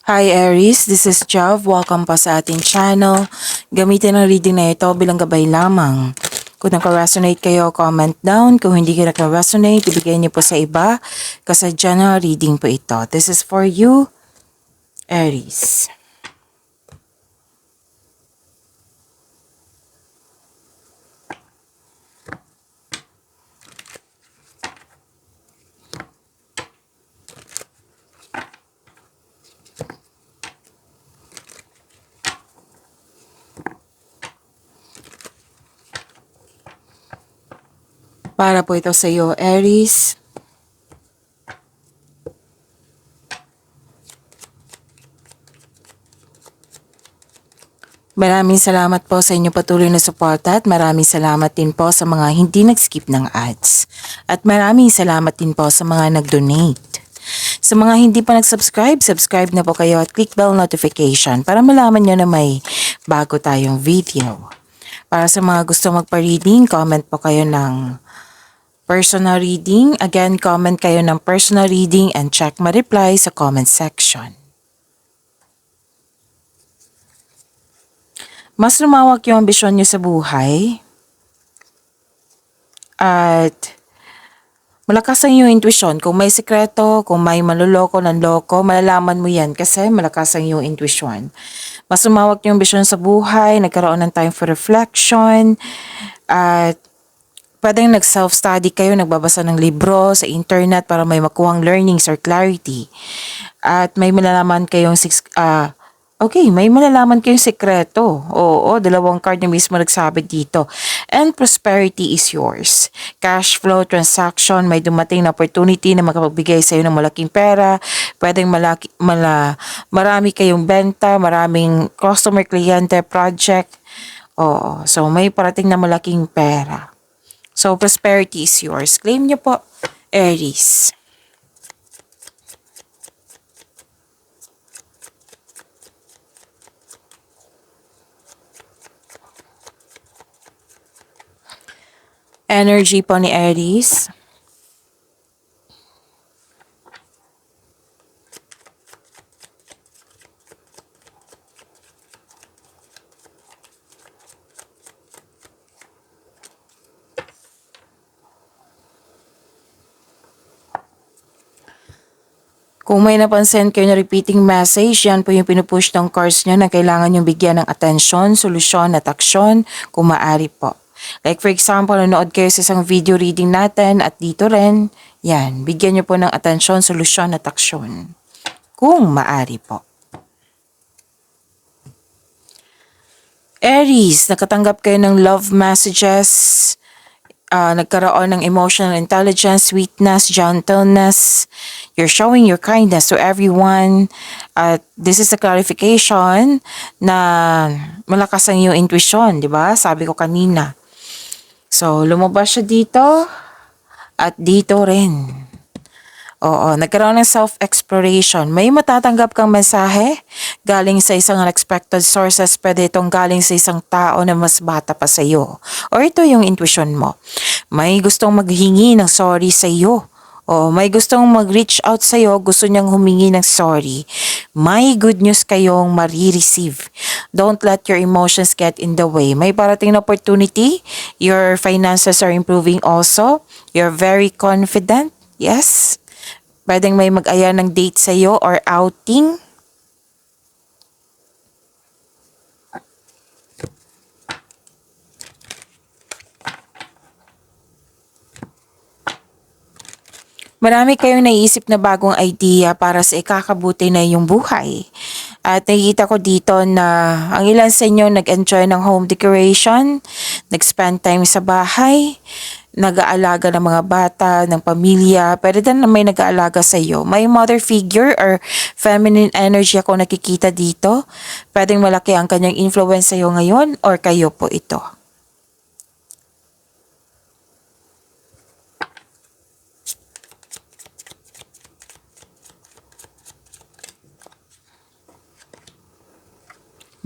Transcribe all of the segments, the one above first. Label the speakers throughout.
Speaker 1: Hi Aries, this is Jav. Welcome pa sa ating channel. Gamitin ang reading na ito bilang gabay lamang. Kung naka-resonate kayo, comment down. Kung hindi kayo naka-resonate, ibigay niyo po sa iba. Kasadya na reading po ito. This is for you, Aries. Para po ito sa iyo, Aries. Maraming salamat po sa inyong patuloy na suporta at maraming salamat din po sa mga hindi nag-skip ng ads. At maraming salamat din po sa mga nag-donate. Sa mga hindi pa nag-subscribe, subscribe na po kayo at click bell notification para malaman nyo na may bago tayong video. Para sa mga gusto magpa-reading, comment po kayo ng personal reading. Again, comment kayo ng personal reading and check my reply sa comment section. Mas lumawak yung ambisyon nyo sa buhay at malakas ang iyong intuition. Kung may sikreto, kung may manloloko ng loko, malalaman mo yan kasi malakas ang iyong intuition. Mas lumawak yung ambisyon sa buhay, nagkaroon ng time for reflection, at pwedeng nag-self-study kayo, nagbabasa ng libro sa internet para may makuhang learnings or clarity. At may malalaman kayong may malalaman kayong sekreto. Oo, dalawang card na mismo nagsabi dito. And prosperity is yours. Cash flow, transaction, may dumating na opportunity na makapagbigay sa iyo ng malaking pera. Pwedeng marami kayong benta, maraming customer, kliyente, project. Oo, so may parating na malaking pera. So prosperity is yours. Claim niyo po, Aries. Energy po ni Aries. Kung may napansin kayo na repeating message, yan po yung pinupush ng cards nyo na kailangan yung bigyan ng atensyon, solusyon at aksyon kung maaari po. Like for example, nanood kayo sa isang video reading natin at dito rin, yan, bigyan nyo po ng atensyon, solusyon at aksyon kung maaari po. Aries, nakatanggap kayo ng love messages, nagkaroon ng emotional intelligence, sweetness, gentleness. You're showing your kindness to everyone. At this is a clarification na malakas ang iyong intuition, di ba? Sabi ko kanina. So, lumabas siya dito at dito rin. Oo, nagkaroon ng self-exploration. May matatanggap kang mensahe galing sa isang unexpected sources. Pwede itong galing sa isang tao na mas bata pa sa iyo. Or ito yung intuition mo. May gustong maghingi ng sorry sa iyo. O may gustong mag-reach out sa iyo, gusto niyang humingi ng sorry. May good news kayong marireceive. Don't let your emotions get in the way. May parating na opportunity. Your finances are improving also. You're very confident. Yes. Pwedeng may mag-aya ng date sa iyo or outing. Marami kayong naiisip na bagong idea para sa ikakabuti na iyong buhay. At nakikita ko dito na ang ilan sa inyo nag-enjoy ng home decoration, nag-spend time sa bahay, nag-aalaga ng mga bata, ng pamilya, pwede din na may nag-aalaga sa iyo. May mother figure or feminine energy ako nakikita dito. Pwedeng malaki ang kanyang influence sa iyo ngayon or kayo po ito.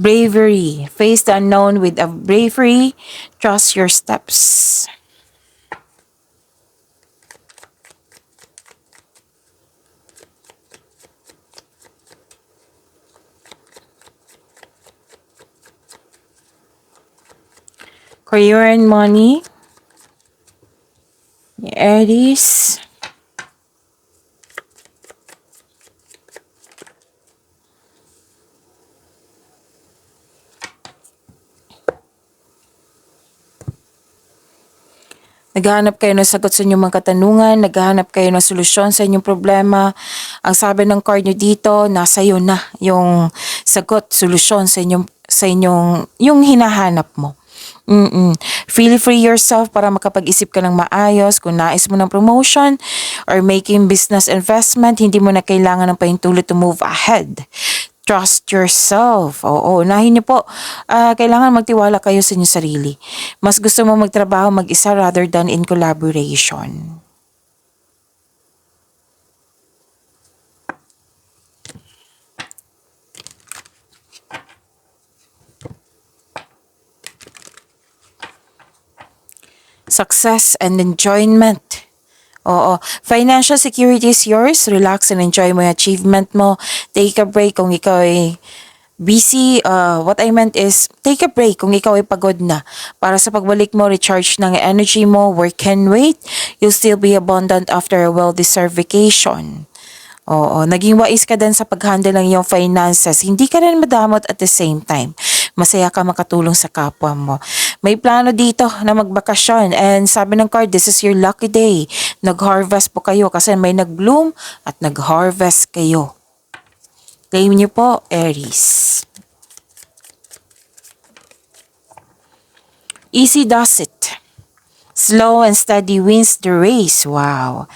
Speaker 1: Bravery. Face the unknown with a bravery. Trust your steps. Career and money. Aries. Naghahanap kayo ng sagot sa inyong mga katanungan, naghahanap kayo ng solusyon sa inyong problema. Ang sabi ng card nyo dito, nasa iyo na yung sagot, solusyon sa inyong yung hinahanap mo. Feel free yourself para makapag-isip ka ng maayos kung nais mo ng promotion or making business investment, hindi mo na kailangan ng pahintulot to move ahead. Trust yourself. Oo, unahin niyo po. Kailangan magtiwala kayo sa inyong sarili. Mas gusto mo magtrabaho mag-isa rather than in collaboration. Success and enjoyment. Oo. Financial security is yours. Relax and enjoy mo yung achievement mo. Take a break kung ikaw ay busy. What I meant is, take a break kung ikaw ay pagod na. Para sa pagbalik mo, recharge ng energy mo, work can wait. You'll still be abundant after a well-deserved vacation. Oo, naging wais ka din sa pag-handle ng iyong finances. Hindi ka rin madamot at the same time. Masaya ka makatulong sa kapwa mo. May plano dito na magbakasyon and sabi ng card, this is your lucky day. Nag-harvest po kayo kasi may nag-bloom at nag-harvest kayo. Claim niyo po, Aries. Easy does it. Slow and steady wins the race. Wow.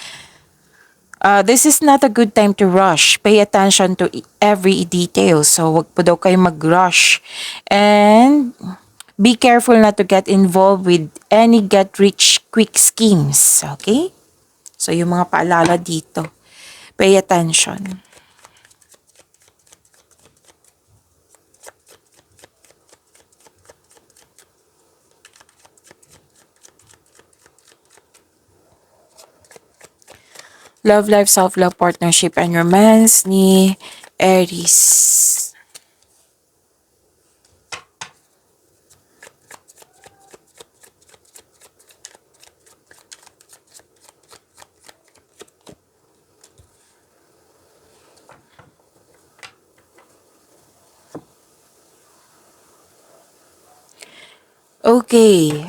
Speaker 1: This is not a good time to rush. Pay attention to every detail. So, wag po daw kayo mag-rush. And be careful not to get involved with any get-rich-quick schemes. Okay? So, yung mga paalala dito. Pay attention. Love life, self-love, partnership, and romance ni Aries. Okay.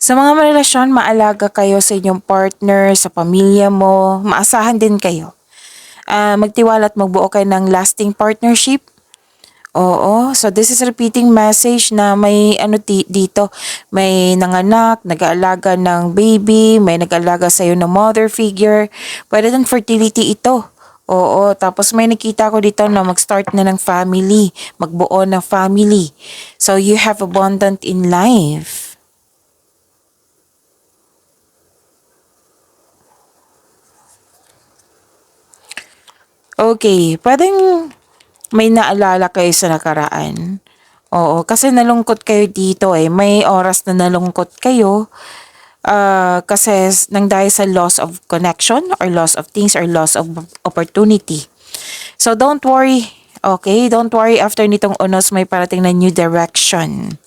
Speaker 1: Sa mga relasyon, maalaga kayo sa inyong partner, sa pamilya mo, maasahan din kayo. Magtiwala at magbuo kayo ng lasting partnership. Oo, so this is a repeating message na may dito, may nanganak, nag-aalaga ng baby, may nag-aalaga sa iyo ng mother figure. Pwede din fertility ito. Oo, tapos may nakita ko dito na mag-start na ng family, magbuo ng family. So you have abundant in life. Okay, pwedeng may naalala kayo sa nakaraan. Oo, kasi nalungkot kayo dito eh. May oras na nalungkot kayo kasi nang dahil sa loss of connection or loss of things or loss of opportunity. So don't worry, okay? Don't worry, after nitong unos may parating na new direction.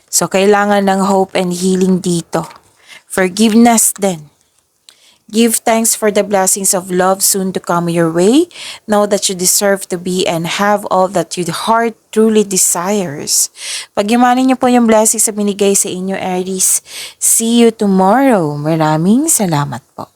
Speaker 1: So kailangan ng hope and healing dito. Forgiveness din. Give thanks for the blessings of love soon to come your way. Know that you deserve to be and have all that your heart truly desires. Pagyamanin niyo po yung blessings na binigay sa inyo, Aries. See you tomorrow. Maraming salamat po.